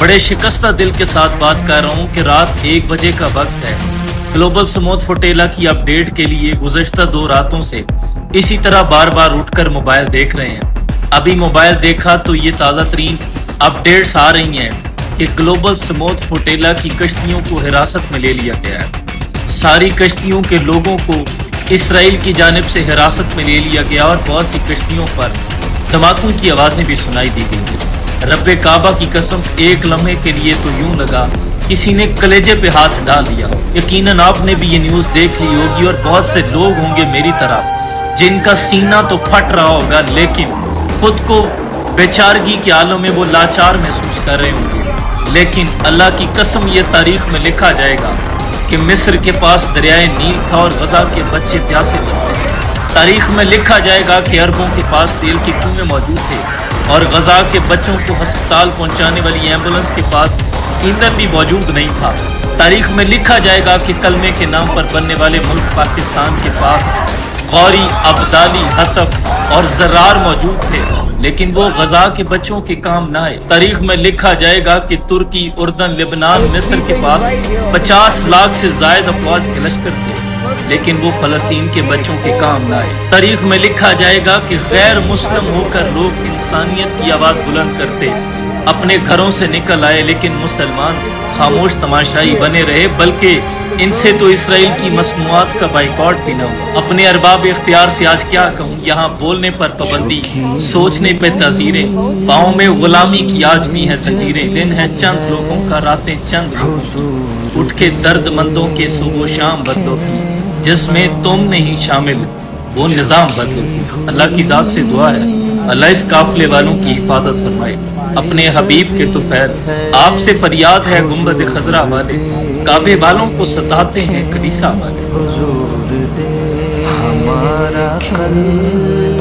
बड़े शिकस्ता दिल के साथ बात कर रहा हूँ कि रात 1 बजे का वक्त है। ग्लोबल समूथ फोटेला की अपडेट के लिए गुज़श्ता 2 रातों से इसी तरह बार बार उठकर मोबाइल देख रहे हैं। अभी मोबाइल देखा तो ये ताज़ा तरीन अपडेट्स आ रही हैं कि ग्लोबल समूथ फोटेला की कश्तियों को हिरासत में ले लिया गया है। सारी कश्तियों के लोगों को इसराइल की जानिब से हिरासत में ले लिया गया और बहुत सी कश्तियों पर धमाकों की आवाज़ें भी सुनाई दी गई। रब्बे काबा की कसम, एक लम्हे के लिए तो यूं लगा किसी ने कलेजे पे हाथ डाल दिया। यकीनन आपने भी ये न्यूज़ देख ली होगी और बहुत से लोग होंगे मेरी तरह जिनका सीना तो फट रहा होगा, लेकिन खुद को बेचारगी के आलम में वो लाचार महसूस कर रहे होंगे। लेकिन अल्लाह की कसम, ये तारीख में लिखा जाएगा कि मिस्र के पास दरियाए नील था और गजा के बच्चे प्यासे मरते थे। तारीख में लिखा जाएगा कि अरबों के पास तेल के कुएं मौजूद थे और गजा के बच्चों को अस्पताल पहुंचाने वाली एम्बुलेंस के पास ईंधन भी मौजूद नहीं था। तारीख में लिखा जाएगा कि कलमे के नाम पर बनने वाले मुल्क पाकिस्तान के पास गौरी, अब्दाली, हतफ और जरार मौजूद थे, लेकिन वो गजा के बच्चों के काम न आए। तारीख में लिखा जाएगा कि तुर्की, उर्दन, लेबनान, मिस्र के पास 50 लाख से ज्यादा अफवाज के लश्कर थे, लेकिन वो फलस्तीन के बच्चों के काम न आए। तारीख में लिखा जाएगा कि गैर मुस्लिम होकर लोग इंसानियत की आवाज बुलंद करते अपने घरों से निकल आए, लेकिन मुसलमान खामोश तमाशाई बने रहे, बल्कि इनसे तो इसराइल की मसनूआत का बाइकॉट भी न हुआ। अपने अरबाब इख्तियार से आज क्या कहूँ, यहाँ बोलने पर पाबंदी, सोचने पे ताज़ीरें, पाँव में गुलामी की आज भी है जंजीरें। दिन है चंद लोगों का, रातें चंद लोगों की, उठ के दर्दमंदों के सुबह शाम बदलो की, जिसमें तुम नहीं शामिल वो निज़ाम बदलो। अल्लाह की ज़ात से दुआ है अल्लाह इस काफिले वालों की हिफाजत फरमाए। अपने हबीब के तुफैल आपसे फरियाद है, गुंबद खजरा वाले काबे वालों को सताते हैं कलीसा वाले। हुजूर दे हमारा कल्ब